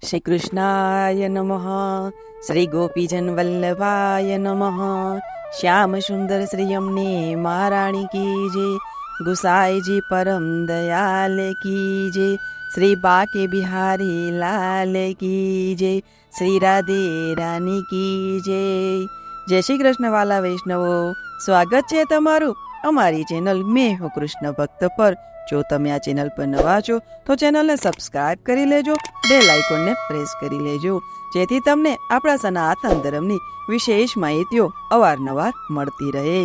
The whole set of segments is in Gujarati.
શ્રી કૃષ્ણાય નમઃ. શ્રી ગોપીજન વલ્લભાય નમઃ. શ્યામ સુંદર શ્રી અમને મહારાણી કી જય. ગુસાઈજી પરમ દયાલ કી જય. શ્રી બાકે બિહારી લાલ કી જય. શ્રી રાધે રાની કી જય. જય શ્રી કૃષ્ણ વાલા વૈષ્ણવો, સ્વાગત છે તમારું અમારી ચેનલ મેં હું કૃષ્ણ ભક્ત પર. જો તમે આ ચેનલ પર નવા છો તો ચેનલને સબસ્ક્રાઇબ કરી લેજો, બેલ આઇકોનને પ્રેસ કરી લેજો, જેથી તમને આપણા સનાતન ધર્મની વિશેષ માહિતીઓ અવારનવાર મળતી રહે.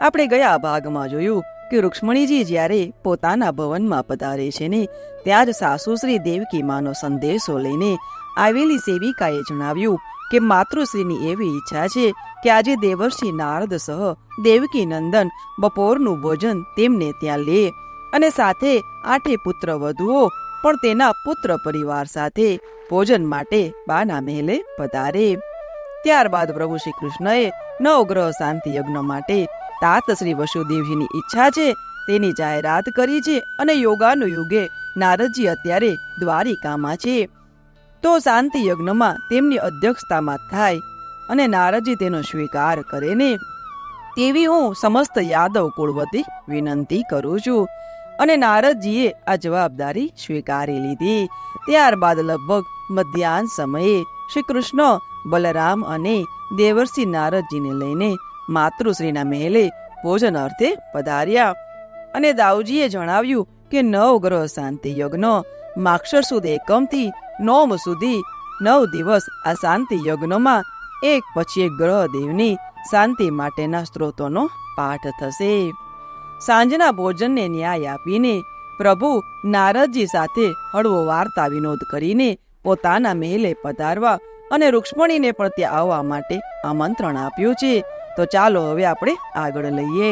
આપણે ગયા ભાગમાં જોયું કે રૂક્ષ્મણીજી જ્યારે પોતાના ભવનમાં પધારે છે ને ત્યાં જ સાસુ શ્રી દેવકી માનો સંદેશો લઈને આવેલી સેવિકાએ જણાવ્યું કે માતૃશ્રીની એવી ઈચ્છા છે કે આજે દેવર્ષિ નારદ સહ દેવકી નંદન બપોરનું ભોજન તેમને ત્યાં લે અને સાથે 8 પુત્ર વધુઓ પણ તેના પુત્ર પરિવાર સાથે ભોજન માટે બાના મહેલે પધારે. ત્યારબાદ પ્રભુ શ્રી કૃષ્ણએ નવગ્રહ શાંતિ યજ્ઞ માટે તાત શ્રી વસુદેવજીની ઈચ્છા છે તેની જાહેરાત કરી છે અને યોગાનુયુગે નારદજી અત્યારે દ્વારિકામાં છે તો શાંતિ યજ્ઞમાં તેમની અધ્યક્ષતામાં થાય અને નારદજી તેનો સ્વીકાર કરે ને તેવી હું સમસ્ત યાદવ કુળવતી વિનંતી કરું છું. અને નારદજીએ આ જવાબદારી સ્વીકારી લીધી. ત્યારબાદ લગભગ મધ્યાહન સમયે શ્રી કૃષ્ણ બલરામ અને દેવર્ષિ નારદજીને લઈને માતૃશ્રીના મહેલે ભોજન અર્થે પધાર્યા. અને દાઉજીએ જણાવ્યું કે નવગ્રહ શાંતિ યજ્ઞ માક્ષર સુદ એકમથી 9 સુધી 9 દિવસ આ શાંતિ યજ્ઞમાં એક પછી એક ગ્રહ દેવની શાંતિ માટેના સ્ત્રોતોનો પાઠ થશે. સાંજના ભોજનને ન્યાય આપીને પ્રભુ નારદજી સાથે હળવો વાર્તા વિનોદ કરીને પોતાના મહેલે પધારવા અને રૂક્ષ્મણીને પણ ત્યાં આવવા માટે આમંત્રણ આપ્યું છે. તો ચાલો હવે આપણે આગળ લઈએ.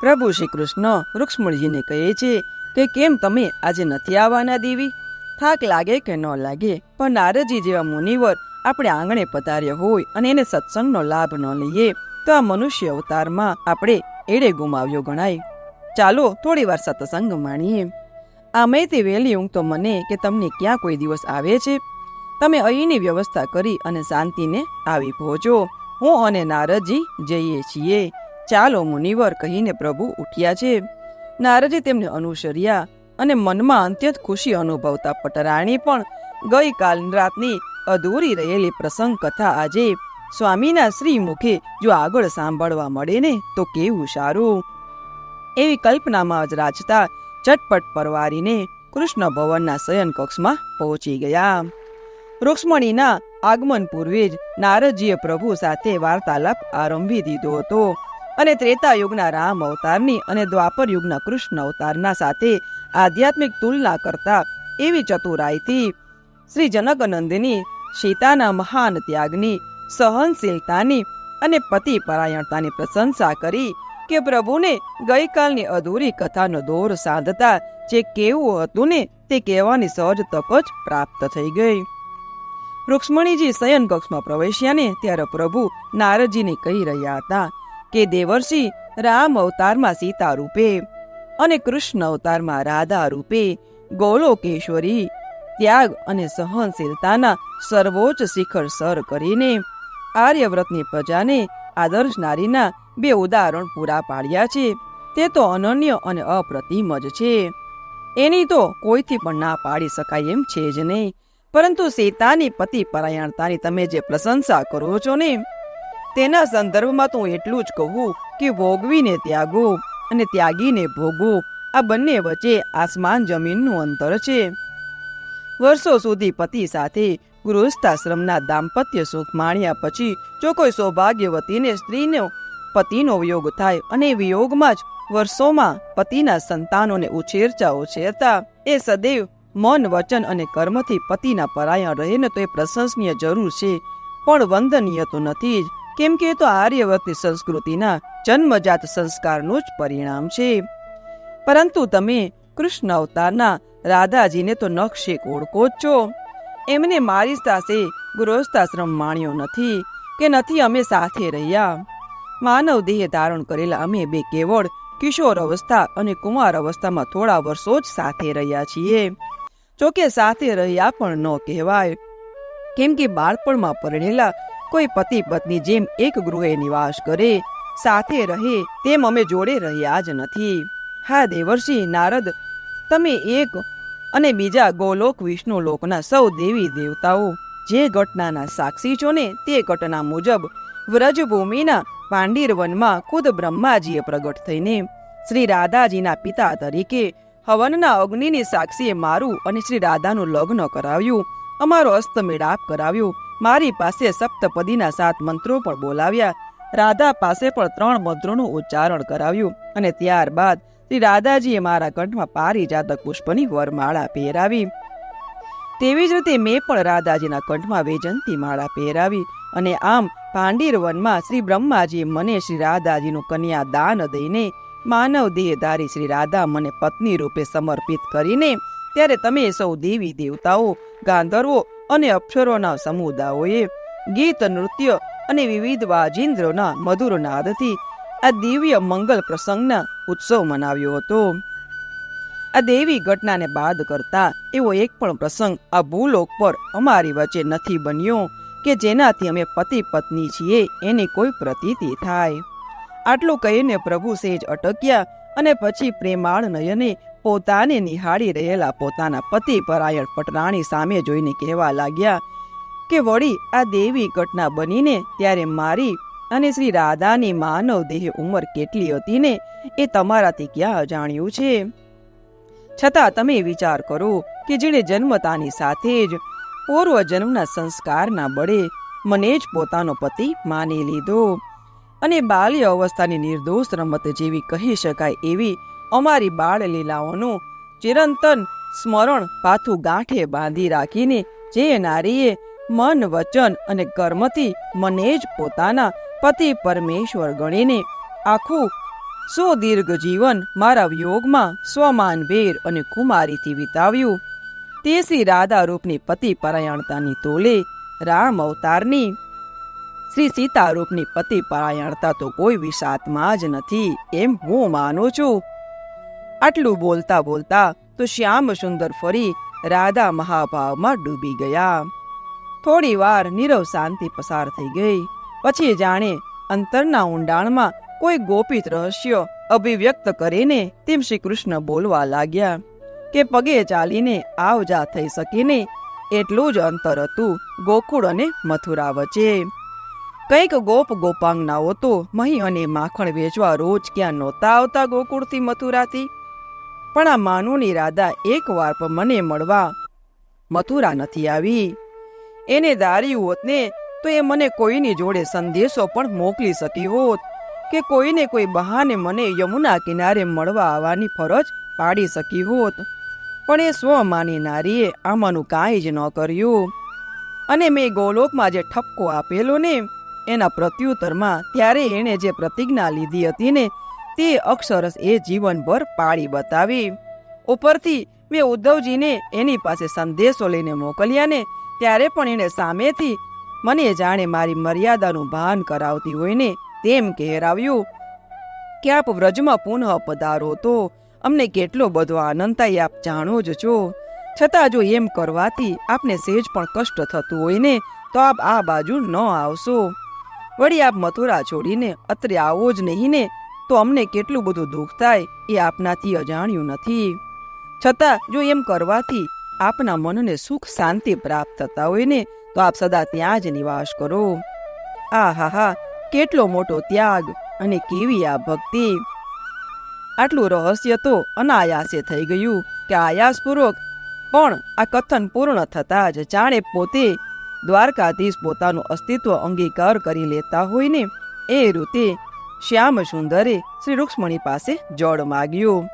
પ્રભુ શ્રી કૃષ્ણ રૂક્ષ્મણીજીને કહે છે કે કેમ તમે આજે નથી આવવાના દેવી? થાક લાગે કે ન લાગે, પણ નારદજી જેવા મુનિવર આપણે આંગણે પધાર્યા હોય અને એને સત્સંગનો લાભ ન લઈએ તો આ મનુષ્ય અવતારમાં આપણે એડે ગુમાવ્યો ગણાય. ચાલો થોડી વાર સત્સંગ માણીએ. આમે તે વહેલી ઊંઘ તો મને કે તમને ક્યાં કોઈ દિવસ આવે છે? તમે અહીંની વ્યવસ્થા કરી અને શાંતિને આવી પહોંચો. હું અને નારદજી જઈએ છીએ. ચાલો મુનિવર કહીને પ્રભુ ઉઠ્યા છે. નારદજી તેમને અનુસર્યા અને મનમાં અત્યંત ખુશી અનુભવતા પટરાણી પણ ગઈકાલ રાતની અધૂરી રહેલી પ્રસંગ કથા આજે સ્વામીના શ્રી મુખે જો આગળ સાંભળવા મળે ને તો કેવું સારું. એવી કલ્પનામાં જ રાજતા ચટપટ પરવારીને કૃષ્ણ ભવનના શયન કક્ષમાં પહોંચી ગયા. રૂક્ષ્મણીના આગમન પૂર્વે જ નારદજીએ પ્રભુ સાથે વાર્તાલાપ આરંભી દીધો હતો અને ત્રેતા યુગના રામ અવતારની અને દ્વાપર યુગના કૃષ્ણ અવતારના સાથે આધ્યાત્મિક તુલના કરતા એવી ચતુરાઈથી શ્રી જનકનંદની સીતાના મહાન ત્યાગની, સહનશીલતાની અને પતિ પરાયણતાની પ્રશંસા કરી કે પ્રભુને ગઈકાલની અધૂરી કથાનો દોર સાધતા જે કેવું હતું ને તે કહેવાની સહજ તક જ પ્રાપ્ત થઈ ગઈ. રૂક્ષ્મણીજી શયન કક્ષમાં પ્રવેશ્યા ને ત્યારે પ્રભુ નારદજીને કહી રહ્યા હતા કે દેવર્ષિ રામ અવતારમાં સીતા રૂપે અને કૃષ્ણ અવતારમાં રાધા રૂપે ગોલોકેશ્વરી ત્યાગ અને સહનશીલતાના સર્વોચ્ચ શિખર સર કરીને આર્યવ્રતની પ્રજાને આદર્શ નારીના 2 ઉદાહરણ પૂરા પાડ્યા છે. તે તો અનન્ય અને અપ્રતિમ જ છે. એની તો કોઈથી પણ ના પાડી શકાય એમ છે જ નહીં. પરંતુ સીતાની પતિ પરાયણતાની તમે જે પ્રશંસા કરો છો ને તેના સંદર્ભમાં તો એટલું જ કહું કે ભોગવીને ત્યાગો અને ત્યાગીને ભોગવો આ બંને વચ્ચે આસમાન જમીનનું અંતર છે. વર્ષો સુધી પતિ સાથે ગૃહસ્થાશ્રમના દાંપત્ય સુખ માણ્યા પછી જો કોઈ સૌભાગ્યવતીને સ્ત્રીનો પતિનો વિયોગ થાય અને વિયોગમાં જ વર્ષોમાં પતિના સંતાનોને ઉછેરતા એ સદૈવ મન, વચન અને કર્મથી પતિના પરાયણ રહે ને તો એ પ્રશંસનીય જરૂર છે, પણ વંદનીય તો નથી જ, કેમ કે એ તો આર્યવ્રતની સંસ્કૃતિના જન્મજાત સંસ્કારનું જ પરિણામ છે. પરંતુ તમે કૃષ્ણ અવતારના રાધાજીને તો નખશેક ઓળખો જ છો. એમને મારી સાથે ગૃહસ્થાશ્રમ માણ્યો નથી કે નથી અમે સાથે રહ્યા. માનવ દેહ ધારણ કરેલા અમે બે કેવળ કિશોર અવસ્થા અને કુમાર અવસ્થામાં થોડા વર્ષો જ સાથે રહ્યા છીએ. જોકે સાથે રહ્યા પણ ન કહેવાય, કેમ કે બાળપણમાં પરણેલા કોઈ પતિ પત્ની જેમ એક ગૃહે નિવાસ કરે, સાથે રહે તેમ અમે જોડે રહ્યા જ નથી. હા દેવર્ષિ નારદ, તમે એક અને બીજા ગોલોક વિષ્ણુ લોકના સૌ દેવી દેવતાઓ જે ઘટનાના સાક્ષી છો ને, તે ઘટના મુજબ વ્રજભૂમિના પાંડીર વનમાં ખુદ બ્રહ્માજીએ પ્રગટ થઈને શ્રી રાધાજીના પિતા તરીકે હવનના અગ્નિની સાક્ષીએ મારું અને શ્રી રાધાનું લગ્ન કરાવ્યું, અમારો અસ્તમેળાપ કરાવ્યો, મારી પાસે સપ્તપદીના 7 મંત્રો પણ બોલાવ્યા, રાધા પાસે પણ 3 મંત્રોનું ઉચ્ચારણ કરાવ્યું, અને ત્યારબાદ શ્રી રાધાજીએ મારા કંઠમાં પારિજાતક પુષ્પની વરમાળા પહેરાવી. તેવી જ રીતે મેં પણ રાધાજીના કંઠમાં વૈજંતી માળા પહેરાવી, અને આમ પાંડીર વનમાં શ્રી બ્રહ્માજીએ મને શ્રી રાધાજીનું કન્યા દાન દઈને માનવ દેહધારી શ્રી રાધા મને પત્ની રૂપે સમર્પિત કરીને, ત્યારે તમે સૌ દેવી દેવતાઓ, ગાંધર્વો અને અપ્સરોના સમુદાયોએ ગીત, નૃત્ય અને વિવિધ વાજિંદ્રોના મધુર નાદથી આ દિવ્ય મંગલ પ્રસંગના ઉત્સવ મનાવ્યો હતો. આ દેવી ઘટનાને બાદ કરતા એવો એક પણ પ્રસંગ આ ભૂલોક પર અમારી વચ્ચે નથી બન્યો કે જેનાથી અમે પતિ પત્ની છીએ એની કોઈ પ્રતીતિ થાય. આટલું કહીને પ્રભુ સેજ અટક્યા અને પછી પ્રેમાળ નયને પોતાને નિહાળી રહેલા પોતાના પતિ પરાયણ પટરાણી સામે જોઈને કહેવા લાગ્યા કે વળી આ દેવી ઘટના બનીને ત્યારે મારી અને શ્રી રાધાની માનવ દેહ ઉંમર કેટલી હતી ને એ તમારાથી ક્યાં અજાણ્યું છે? છતાં તમે વિચાર કરો કે જેણે જન્મતાની સાથે જ પૂર્વ જન્મના સંસ્કારના બળે મને જ પોતાનો પતિ માની લીધો, અને બાલ્ય અવસ્થાની નિર્દોષ રમત જેવી કહી શકાય એવી અમારી બાળ લીલાઓનું ચિરંતન સ્મરણ પાથું ગાંઠે બાંધી રાખીને જે નારીએ મન, વચન અને કર્મથી મને જ પોતાના પતિ પરમેશ્વર ગણીને આખું સુદીર્ઘ જીવન મારા વિયોગમાં સ્વમાનભેર અને કુમારીથી વિતાવ્યું, તે શ્રી રાધા રૂપની પતિ પરાયણતાની તોલે રામ અવતારની શ્રી સીતા રૂપની પતિ પરાયણતા તો કોઈ વિષાત્મા જ નથી એમ હું માનું છું. આટલું બોલતા બોલતા તો શ્યામ સુંદર ફરી રાધા મહાભાવમાં ડૂબી ગયા. થોડી વાર નીરવ શાંતિ પસાર થઈ ગઈ. પછી જાણે અંતરના ઊંડાણમાં કોઈ ગોપિત રહસ્ય અભિવ્યક્ત કરીને તેમ શ્રી કૃષ્ણ બોલવા લાગ્યા કે પગે ચાલીને આવ જા થઈ શકીને એટલું જ અંતર હતું ગોકુળ અને મથુરા વચ્ચે. કંઈક ગોપ ગોપાંગનાઓ તો મહી અને માખણ વેચવા રોજ ક્યાં નહોતા આવતા ગોકુળથી મથુરાથી, પણ આ માનુની રાધા એક વાર પણ મને મળવા મથુરા નથી આવી. એને ધાર્યું હોત ને તો એ મને કોઈની જોડે સંદેશો પણ મોકલી શકી હોત કે કોઈને કોઈ બહાને મને યમુના કિનારે મળવા આવવાની ફરજ પાડી શકી હોત, પણ એ સ્વમાની નારીએ આમાંનું કાંઈ જ ન કર્યું. અને મેં ગોલોકમાં જે ઠપકો આપેલો ને એના પ્રત્યુત્તરમાં ત્યારે એણે જે પ્રતિજ્ઞા લીધી હતી ને તે અક્ષરશ એ જીવનભર પાળી બતાવી. ઉપરથી મેં ઉદ્ધવજીને એની પાસે સંદેશો લઈને મોકલ્યા ને ત્યારે પણ એણે સામેથી મને જાણે મારી મર્યાદાનું ભાન કરાવતી હોય ને તેમ કહેરાવ્યું કે આપ વ્રજમાં પુનઃ પધારો તો અમને કેટલો બધો આનંદ થાય આપ જાણો જ છો. છતાં જો એમ કરવાથી આપને સહેજ પણ કષ્ટ થતું હોય ને તો આપ આ બાજુ ન આવશો. વળી આપ મથુરા છોડીને અત્રે આવો જ નહીં ને તો અમને કેટલું બધું દુઃખ થાય એ આપનાથી અજાણ્યું નથી. છતાં જો એમ કરવાથી આપના મનને સુખ શાંતિ પ્રાપ્ત થતા હોય ને તો આપ સદા ત્યાં જ નિવાસ કરો. આ હા હા, કેટલો મોટો ત્યાગ અને કેવી આ ભક્તિ! આટલું રહસ્ય તો અનાયાસે થઈ ગયું કે આયાસપૂર્વક પણ આ કથન પૂર્ણ થતાં જ જાણે પોતે દ્વારકાધીશ પોતાનું અસ્તિત્વ અંગીકાર કરી લેતા હોય ને એ રીતે શ્યામ સુંદરે શ્રી રૂક્ષ્મણી પાસે જળ માગ્યું.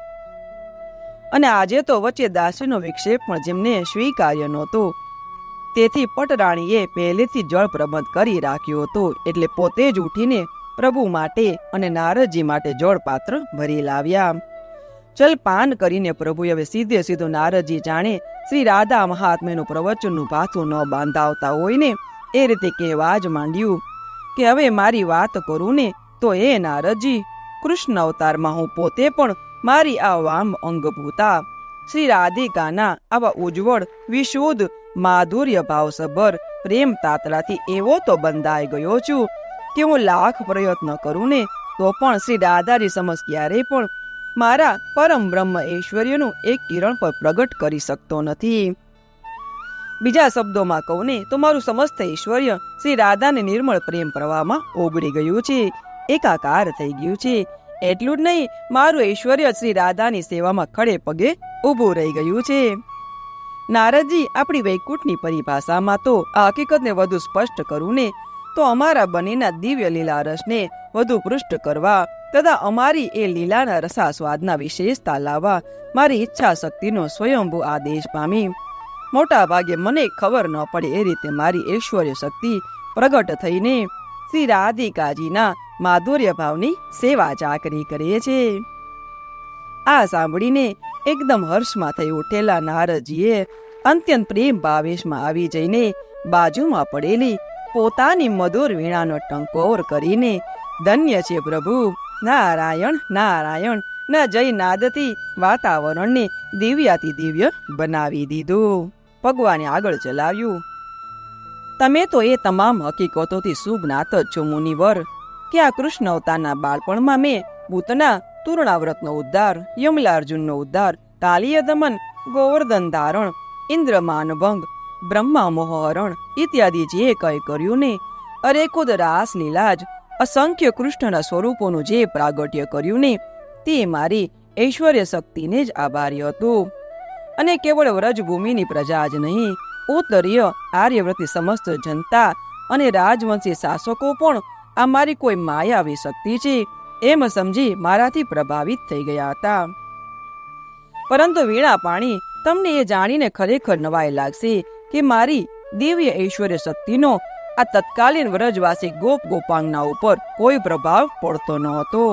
અને આજે તો વચ્ચે દાસીનો વિક્ષેપ પણ જેમને સ્વીકાર્ય નહોતો, તેથી પટરાણીએ પહેલેથી જળ પ્રબંધ કરી રાખ્યો હતો, એટલે પોતે જ ઉઠીને પ્રભુ માટે અને નારદજી માટે જળ પાત્ર ભરી લાવ્યા. જલપાન કરીને પ્રભુએ હવે સીધે સીધું નારદજી જાણે શ્રી રાધા મહાત્મ્યનું પ્રવચનનું ભાથું ન બાંધાવતા હોય ને એ રીતે કહેવા જ માંડ્યું કે હવે મારી વાત કરું ને તો એ નારદજી, કૃષ્ણ અવતારમાં હું પોતે પણ મારી આ વામ અંગભૂતા શ્રી રાધિકાના આવા ઉજ્જવળ વિશુદ્ધ માધુર્ય ભાવસભર પ્રેમ તાતરાથી એવો તો બંધાઈ ગયો છું કે હું લાખ પ્રયત્ન કરું ને તો પણ શ્રી રાધાજી સમક્ષ ક્યારેય પણ મારા પરમ બ્રહ્મ ઐશ્વર્યનું એક કિરણ પર પ્રગટ કરી શકતો નથી. બીજા શબ્દોમાં કહું ને તો મારું સમસ્ત ઐશ્વર્ય શ્રી રાધાને નિર્મળ પ્રેમ પ્રવાહમાં ઓગળી ગયું છે, એકાકાર થઈ ગયું છે. એટલું જ નહીં, મારું ઐશ્વર્ય શ્રી રાધાની સેવામાં ખડે પગે ઊભું રહી ગયું છે. નારદજી, આપણી વૈકુંઠની પરિભાષામાં તો આ હકીકતને વધુ સ્પષ્ટ કરું ને તો અમારા બંનેના દિવ્ય લીલા રસને વધુ પૃષ્ઠ કરવા તથા અમારી એ લીલાના રસાસ્વાદના વિશેષતા લાવવા મારી ઈચ્છા શક્તિનો સ્વયંભૂ આદેશ પામી મોટા ભાગે મને ખબર ન પડે એ રીતે મારી ઐશ્વર્ય શક્તિ પ્રગટ થઈને શ્રી રાધિકાજીના માધુર્ય ભાવની સેવા ચાકરી કરે છે. આ સાંભળીને એકદમ હર્ષમાં થઈ ઉઠેલા નારદજીએ અત્યંત પ્રેમ ભાવેશમાં આવી જઈને બાજુમાં પડેલી પોતાની મધુર વીણાનો ટંકોર કરીને, ધન્ય છે પ્રભુ, નારાયણ નારાયણ ના જય નાદથી વાતાવરણને દિવ્યાતિ દિવ્ય બનાવી દીધું. ભગવાને આગળ ચલાવ્યું, તમે તો એ તમામ હકીકતોથી સુજ્ઞાત જ છો મુનિવર કે આ કૃષ્ણ અવતારના બાળપણમાં મેં પૂતના તૂર્ણાવ્રતનો ઉદ્ધાર, યમલાર્જુનનો ઉદ્ધાર, કાલિય દમન, ગોવર્ધન ધારણ, ઇન્દ્રમાન ભંગ, બ્રહ્મા મોહરણ ઇત્યાદિ જે કંઈ કર્યું ને, અરે ખુદ રાસ લીલા જ અસંખ્ય કૃષ્ણના સ્વરૂપોનું જે પ્રાગટ્ય કર્યું ને તે મારી ઐશ્વર્ય શક્તિને જ આભારી હતું. અને કેવળ વ્રજભૂમિની પ્રજા જ નહીં, ઉત્તરીય આર્યવ્રતી સમસ્ત જનતા અને રાજવંશી શાસકો પણ આ મારી કોઈ માયાવી શક્તિ છે એમ સમજી મારાથી પ્રભાવિત થઈ ગયા હતા. પરંતુ વીણા પાણી, તમને એ જાણીને ખરેખર નવાઈ લાગશે કે મારી દિવ્ય ઐશ્વર્ય શક્તિનો આ તત્કાલીન વ્રજવાસી ગોપ ગોપાંગના ઉપર કોઈ પ્રભાવ પડતો ન હતો.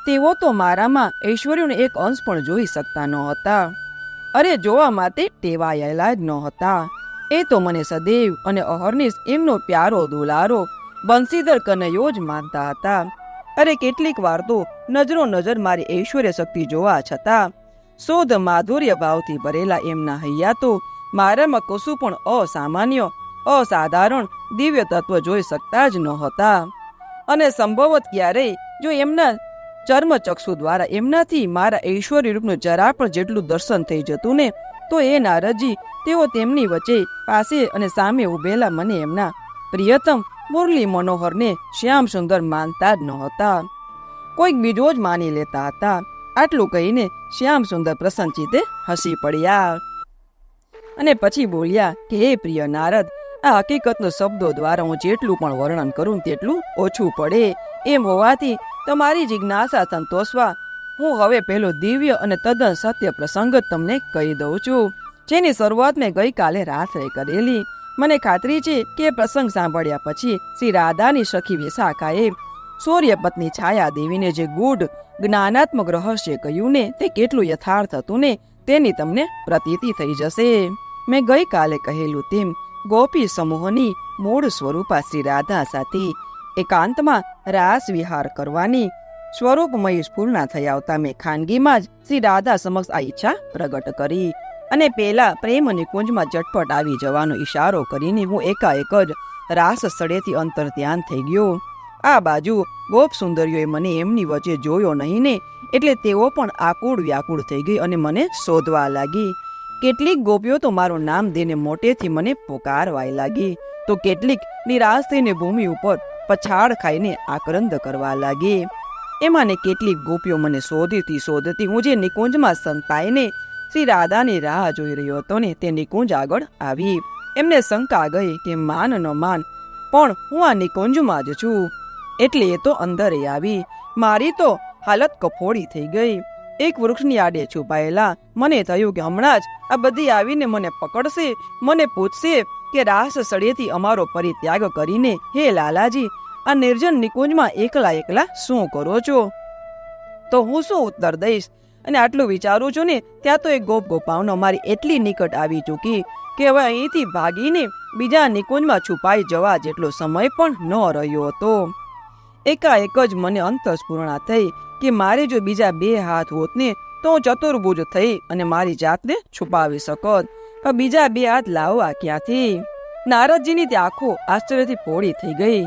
તેઓ તો મારામાં ઐશ્વર્યનો એક અંશ પણ જોઈ શકતા ન હતા. અરે જોવા માટે ટેવાયેલા જ ન હતા. એ તો મને સદૈવ અને અહર્નિશ એમનો પ્યારો દુલારો બંસીધર કનૈયો જ માનતા હતા. અરે કેટલીક વાર તો નજરો નજર મારી ઐશ્વર્ય શક્તિ જોવા છતાં શુદ્ધ માધુર્ય ભાવથી ભરેલા એમના હૈયા તો મારામાં કશું પણ અસામાન્ય, અસાધારણ દિવ્ય તત્વ જોઈ શકતા જ ન હતા. અને સંભવત ક્યારેય જો એમના ચર્મચક્ષુ દ્વારા એમનાથી મારા ઐશ્વર્ય રૂપનું જરા પણ જેટલું દર્શન થઈ જતું ને તો એ નારદજી તેઓ તેમની વચ્ચે પાસે અને સામે ઉભેલા મને એમના પ્રિયતમ મુરલી મનોહરને શ્યામ સુંદર માનતા જ ન હતા, કોઈક બીજો જ માની લેતા હતા. આટલું કહીને શ્યામ સુંદર પ્રસન્નચિત્તે હસી પડ્યા અને પછી બોલ્યા કે હે પ્રિય નારદ, આ હકીકતનો શબ્દો દ્વારા હું જેટલું પણ વર્ણન કરું તેટલું ઓછું પડે. એમ હોવાથી તમારી જિજ્ઞાસા સંતોષવા હું હવે પહેલો દિવ્ય અને તદ્દન સત્ય પ્રસંગ તમને કહી દઉં છું, જેની શરૂઆત મેં ગઈકાલે રાત્રે કરેલી. મને ખાતરી છે કે પ્રસંગ સાંભળ્યા પછી શ્રી રાધાની સખી વિશાખાએ સૂર્યપત્ની છાયા દેવીને જે ગૂઢ જ્ઞાનાત્મક રહસ્ય કહ્યું ને તે કેટલું યથાર્થ હતું ને તેની તમને પ્રતીતિ થઈ જશે. મેં ગઈકાલે કહેલું તેમ ગોપી સમૂહની મૂળ સ્વરૂપા શ્રી રાધા સાથે એકાંતમાં રાસ વિહાર કરવાની સ્વરૂપમય સ્ફૂર્ણા થઈ આવતા મેં ખાનગીમાં જ શ્રી રાધા સમક્ષ આ ઈચ્છા પ્રગટ કરી અને પેલા પ્રેમ નિકુંજમાં ઝટપટ આવી જવાનો ઈશારો કરીને હું એકાએક જ રાસ સ્થળેથી અંતર ધ્યાન થઈ ગયો. આ બાજુ ગોપ સુંદરીઓએ મને એમની વચ્ચે જોયો નહીં ને એટલે તેઓ પણ આકુળ વ્યાકુળ થઈ ગઈ અને મને શોધવા લાગી. કેટલીક ગોપીઓ તો મારું નામ દઈને મોટેથી મને પુકારવાય લાગી, તો કેટલીક નિરાશ થઈને ભૂમિ ઉપર પછાડ ખાઈને આક્રંદ કરવા લાગી. એમાં ને કેટલીક ગોપીઓ મને શોધતી હું જે નિકુંજમાં સંતાઈને શ્રી રાધાની રાહ જોઈ રહ્યો હતો ને તે નિકુંજ આગળ આવી. એમને શંકા ગઈ કે માન ન માન પણ હું આ નિકુંજમાં જ છું એટલે એ તો અંદરે આવી. મારી તો હાલત કફોડી થઈ ગઈ. એક વૃક્ષની આડે છુપાયેલા મને થયું કે હમણાં જ આ બધી આવીને મને પકડશે, મને પૂછશે કે રાસ સળેથી અમારો પરિત્યાગ કરીને હે લાલાજી આ નિર્જન નિકુંજમાં એકલા એકલા શું કરો છો? તો હું શું ઉત્તર દઈશ? અને આટલું વિચારું છું ને ત્યાં તો એક ગોપ ગોપાઓનો મારી એટલી નિકટ આવી ચૂકી કે હવે અહીંથી ભાગીને બીજા નિકુંજમાં છુપાઈ જવા જેટલો સમય પણ ન રહ્યો હતો. એકાએક જ મને અંતસ્ફૂર્ણા થઈ કે મારે જો બીજા બે હાથ હોત ને તો હું ચતુર્ભુજ થઈ અને મારી જાતને છુપાવી શકત, પણ બીજા બે હાથ લાવવા ક્યાંથી? નારદજીની તે આંખો આશ્ચર્યથી પોળી થઈ ગઈ.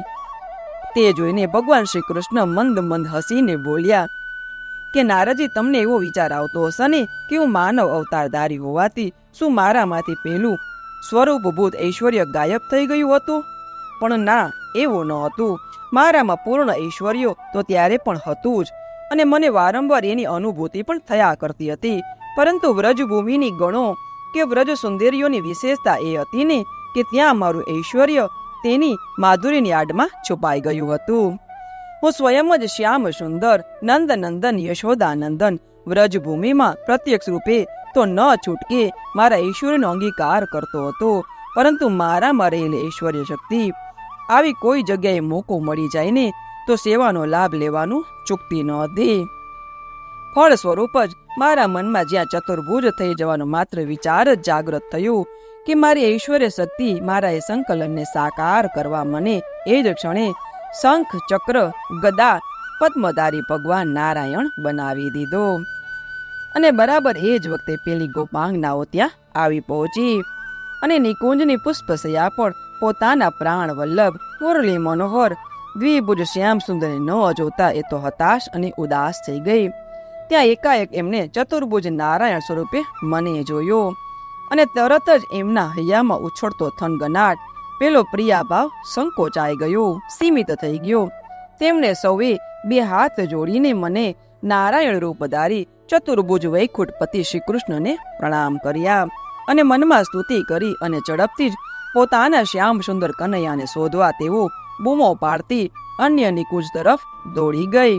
તે જોઈને ભગવાન શ્રી કૃષ્ણ મંદ મંદ હસીને બોલ્યા કે નારદજી, તમને એવો વિચાર આવતો હશે ને કે હું માનવ અવતારધારી હોવાથી શું મારામાંથી પહેલું સ્વરૂપભૂત ઐશ્વર્ય ગાયબ થઈ ગયું હતું? પણ ના, એવું ન હતું. મારામાં પૂર્ણ ઐશ્વર્ય તો ત્યારે પણ હતું જ, અને મને વારંવાર એની અનુભૂતિ પણ થયા કરતી હતી. પરંતુ વ્રજભૂમિની ગણો કે વ્રજ સુંદરીઓની વિશેષતા એ હતી ને કે ત્યાં મારું ઐશ્વર્ય તેની માધુરીની આડમાં છુપાઈ ગયું હતું. હું સ્વયં જ શ્યામ સુંદર નંદ નંદન યશોદાનંદન વ્રજભૂમિમાં પ્રત્યક્ષ રૂપે તો ન છૂટકે મારા ઐશ્વર્યનો અંગીકાર કરતો હતો, પરંતુ મારામાં રહેલી ઐશ્વર્ય શક્તિ આવી કોઈ જગ્યાએ મોકો મળી જાય ને તો સેવાનો લાભ લેવાનું ચૂકતી ન હતી. ફળ સ્વરૂપ જ મારા મનમાં જ્યાં ચતુર્ભુજ થઈ જવાનો માત્ર વિચાર જ જાગૃત થયું કે મારી ઐશ્વર્ય શક્તિ મારા એ સંકલનને સાકાર કરવા મને એ જ ક્ષણે શંખ ચક્ર ગદા પદ્મધારી ભગવાન નારાયણ બનાવી દીધો. અને બરાબર એ જ વખતે પેલી ગોપાંગનાઓ ત્યાં આવી પહોંચી અને નિકુંજની પુષ્પશયા પર પોતાના પ્રાણ વલ્લભ મુરલી મનોહર દ્વિભુજ શ્યામ સુંદરને ન જોતા એ તો હતાશ અને ઉદાસ થઈ ગઈ. ત્યાં એકાએક એમને ચતુર્ભુજ નારાયણ સ્વરૂપે મને જોયો અને તરત જ એમના હૈયામાં ઉછળતો થનગનાટ, પેલો પ્રિયાભાવ સંકોચાઈ ગયો, સીમિત થઈ ગયો. તેમણે સૌએ બે હાથ જોડીને મને નારાયણ રૂપધારી ચતુર્ભુજ વૈકુંઠપતિ શ્રી કૃષ્ણને પ્રણામ કર્યા અને મનમાં સ્તુતિ કરી અને ઝડપથી જ પોતાના શ્યામ સુંદર કનૈયાને શોધવા તેઓ બૂમો પાડતી અન્ય નિકુંજ તરફ દોડી ગઈ.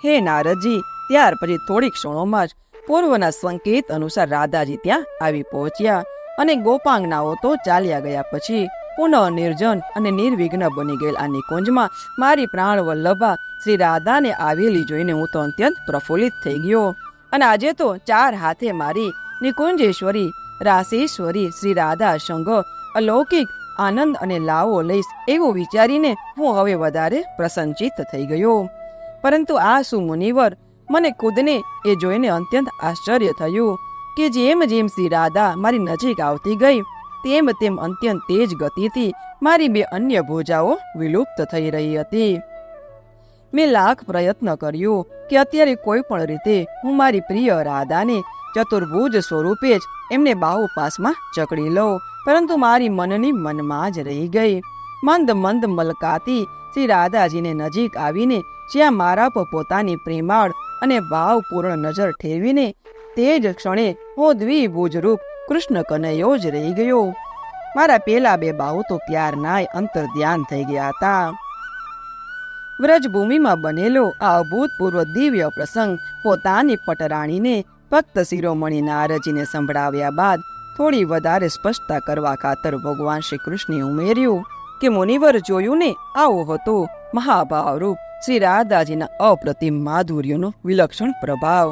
હે નારદજી, ત્યાર પછી થોડીક ક્ષણોમાં જ પૂર્વના સંકેત અનુસાર રાધાજી ત્યાં આવી પહોંચ્યા અને ગોપાંગનાઓ તો ચાલ્યા ગયા પછી પુનઃ નિર્જન અને નિર્વિઘ્ન બની ગયેલ આ નિકુંજમાં મારી પ્રાણ વલ્લભા શ્રી રાધાને આવેલી જોઈને હું તો અત્યંત પ્રફુલ્લિત થઈ ગયો. અને આજે તો ચાર હાથે મારી નિકુંજેશ્વરી રાસેશ્વરી શ્રી રાધા સંગ અલૌકિક આનંદ અને લાવો લઈશ એવું વિચારીને હું હવે વધારે પ્રસન્નચિત્ત થઈ ગયો. પરંતુ આ સુમુનિવર, મને ખુદને એ જોઈને અત્યંત આશ્ચર્ય થયું કે જેમ જેમ શ્રી રાધા મારી નજીક આવતી ગઈ તેમ તેમ અત્યંત તેજ ગતિથી મારી બે અન્ય ભુજાઓ વિલુપ્ત થઈ રહી હતી. મેં લાખ પ્રયત્ન કર્યો કે અત્યારે કોઈ પણ રીતે હું મારી પ્રિય રાધાને ચતુર્ભુજ સ્વરૂપે જ એમને બાહુ પાસમાં જકડી લઉં, પરંતુ મારી મનની મનમાં જ રહી ગઈ. મંદ મંદ મલકાતી શ્રી રાધાજીને નજીક આવીને જ્યાં મારા પર પોતાની પ્રેમાળ અને ભાવપૂર્ણ નજર ઠેરવીને તે જ ક્ષણે હું દ્વિભુજ રૂપ કૃષ્ણ કનૈયો જ રહી ગયો. મારા પેલા બે બાહુ તો ત્યારનાય અંતર ધ્યાન થઈ ગયા હતા. વ્રજભૂમિમાં બનેલો આ અભૂતપૂર્વ દિવ્ય પ્રસંગ પોતાની પટરાણીને ભક્ત શિરોમણી નારદજીને સંભળાવ્યા બાદ થોડી વધારે સ્પષ્ટતા કરવા ખાતર ભગવાન શ્રી કૃષ્ણે ઉમેર્યું કે મુનિવર, જોયું ને, આવો હતો મહાભાવરૂપ શ્રી રાધાજીના અપ્રતિમ માધુર્યનો વિલક્ષણ પ્રભાવ.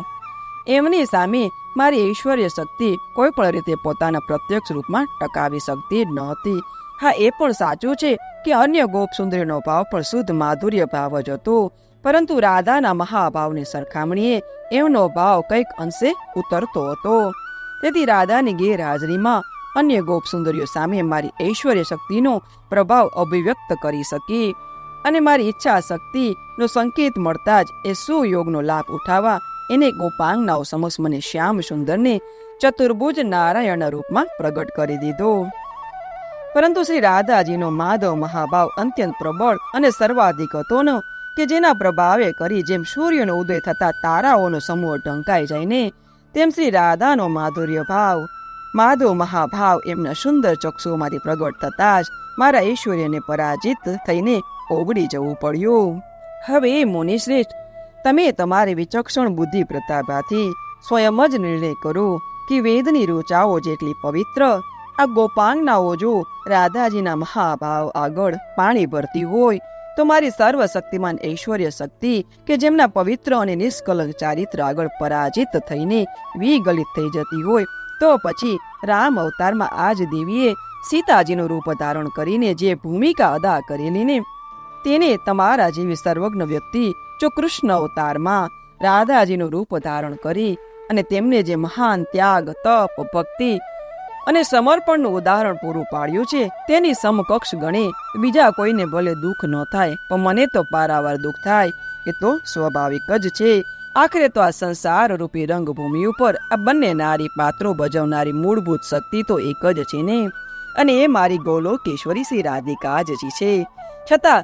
એમની સામે મારી ઐશ્વર્ય શક્તિ કોઈ પણ રીતે પોતાના પ્રત્યક્ષ રૂપમાં ટકાવી શકતી જ નહોતી. હા, એ પણ સાચું છે કે અન્ય ગોપ સુંદરીનો ભાવ પણ શુદ્ધ માધુર્ય ભાવ જ હતો, પરંતુ રાધાના મહાભાવની સરખામણીએ એમનો ભાવ કંઈક અંશે ઉતરતો હતો. તેથી રાધાની ગેરહાજરીમાં અન્ય ગોપ સુંદરીઓ સામે મારી ઐશ્વર્ય શક્તિનો પ્રભાવ અભિવ્યક્ત કરી શકી અને મારી ઈચ્છા શક્તિનો સંકેત મળતા જ એ સુયોગનો લાભ ઉઠાવવા એને ગોપાંગનાઓ સમક્ષ મને શ્યામ સુંદરને ચતુર્ભુજ નારાયણ રૂપમાં પ્રગટ કરી દીધો. પરંતુ શ્રી રાધાજીનો માધવ મહાભાવ અત્યંત પ્રબળ અને સર્વાધિક હતો ન કે જેના પ્રભાવે કરી જેમ સૂર્યનો ઉદય થતા તારાઓનો સમૂહ ઢંકાઈ જાય ને તેમ શ્રી રાધાનો માધુર્ય ભાવ માધવ મહાભાવ એમના સુંદર ચક્ષુઓમાંથી પ્રગટ થતા જ મારા ઐશ્વર્યને પરાજિત થઈને ઓગળી જવું પડ્યું. હવે મુનિશ્રેષ્ઠ, તમે તમારી વિચક્ષણ બુદ્ધિ પ્રતાભાથી સ્વયં જ નિર્ણય કરો કે વેદની રૂચાઓ જેટલી પવિત્ર આ ગોપાંગનાઓ જો રાધાજીના મહાભાવ આગળ પાણી ભરતી હોય તો મારી સર્વશક્તિમાન ઐશ્વર્ય શક્તિ કે જેમના પવિત્ર અને નિષ્કલંક ચારિત્ર આગળ પરાજિત થઈને વિગલિત થઈ જતી હોય તો પછી રામ અવતારમાં આજ દેવીએ સીતાજીનું રૂપ ધારણ કરીને જે ભૂમિકા અદા કરેલી ને તેને તમારા જેવી સર્વજ્ઞ વ્યક્તિ જો કૃષ્ણ અવતારમાં રાધાજીનું રૂપ ધારણ કરી અને તેમને જે મહાન ત્યાગ, તપ, ભક્તિ અને સમર્પણનું ઉદાહરણ પૂરું પાડ્યું છે તેની સમકક્ષ ગણે બીજા કોઈને ભલે દુઃખ ન થાય, પણ મને તો પારાવાર દુઃખ થાય. એ તો સ્વાભાવિક જ છે. આખરે તો આ સંસાર રૂપી રંગભૂમિ ઉપર આ બંને નારી પાત્રો ભજવનારી મૂળભૂત શક્તિ તો એક જ છે ને, અને એ મારી ગોલોકેશ્વરી શ્રી રાધિકા જ છે. છતાં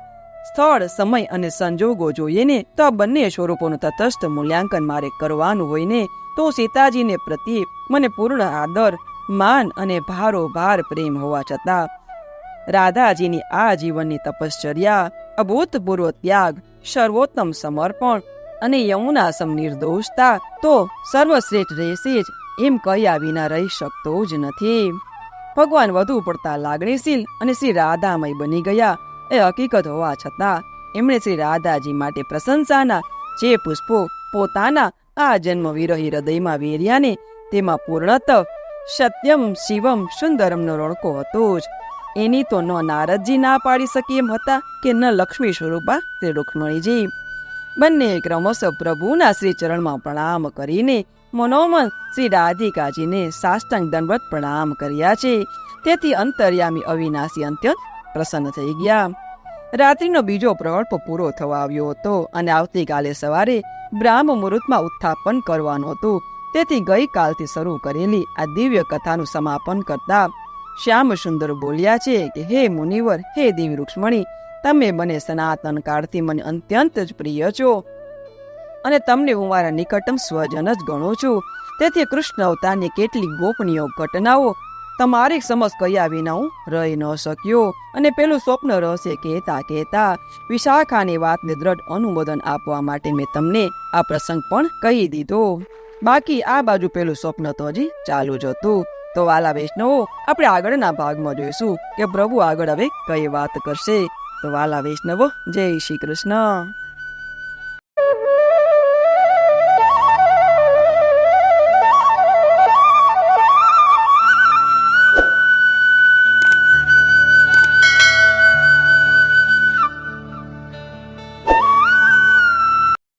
સ્થળ, સમય અને સંજોગો જોઈએ ને તો આ બંને સ્વરૂપોનું તટસ્થ મૂલ્યાંકન મારે કરવાનું હોય ને, તો સીતાજીને પ્રત્યે મને પૂર્ણ આદર, માન અને ભારોભાર પ્રેમ હોવા છતાં રાધાજીની આ જીવનની તપશ્ચર્યા, અભૂતપૂર્વ ત્યાગ, સર્વોત્તમ સમર્પણ અને યમુનાસમ નિર્દોષતા તો સર્વશ્રેષ્ઠ રહેશે જ એમ કહ્યા વિના રહી શકતો જ નથી. ભગવાન વધુ પડતા લાગણીશીલ અને શ્રી રાધામય બની ગયા એ હકીકત હોવા છતાં એમણે શ્રી રાધાજી માટે પ્રશંસાના જે પુષ્પો પોતાના આ જન્મ વિરહી હૃદયમાં વેર્યાને તેમાં પૂર્ણત સત્યમ શિવમ સુંદરમનો રણકો હતો જ. એની તો ન નારદજી ના પાડી શકી એમ હતા કે ન લક્ષ્મી સ્વરૂપા તે રૂક્ષ્મણીજી. બંને ક્રમશઃ પ્રભુના શ્રી ચરણમાં પ્રણામ કરીને મનોમન શ્રી રાધિકાજીને સાષ્ટાંગ દંડવત પ્રણામ કર્યા છે. તેથી અંતર્યામી અવિનાશી અત્યંત પ્રસન્ન થઈ ગયા. રાત્રિનો બીજો પ્રકલ્પ પૂરો થવા આવ્યો હતો અને આવતીકાલે સવારે બ્રાહ્મ મુહૂર્તમાં ઉત્થાપન કરવાનું હતું. તેથી ગઈકાલથી શરૂ કરેલી આ દિવ્ય કથાનું સમાપન કરતા શ્યામ સુંદર બોલ્યા છે કે હે મુનિવર, હે દેવી રૂક્ષ્મણી, તમે મને સનાતન કાળથી મને અત્યંત જ પ્રિય છો અને તમને હું મારા નિકટમ સ્વજન જ ગણું છું. તેથી કૃષ્ણ અવતારની કેટલીક ગોપનીય ઘટનાઓ તમારી સમક્ષ કહ્યા વિના હું રહી ન શક્યો, અને પેલું સ્વપ્ન રહશે કહેતા વિશાખાની વાતને દ્રઢ અનુમોદન આપવા માટે મેં તમને આ પ્રસંગ પણ કહી દીધો. બાકી આ બાજુ પેલું સ્વપ્ન તો હજી ચાલુ જ હતું. તો વાલા વૈષ્ણવો, આપણે આગળના ભાગમાં જોઈશું કે પ્રભુ આગળ હવે કઈ વાત કરશે. તો વાલા વૈષ્ણવો, જય શ્રી કૃષ્ણ.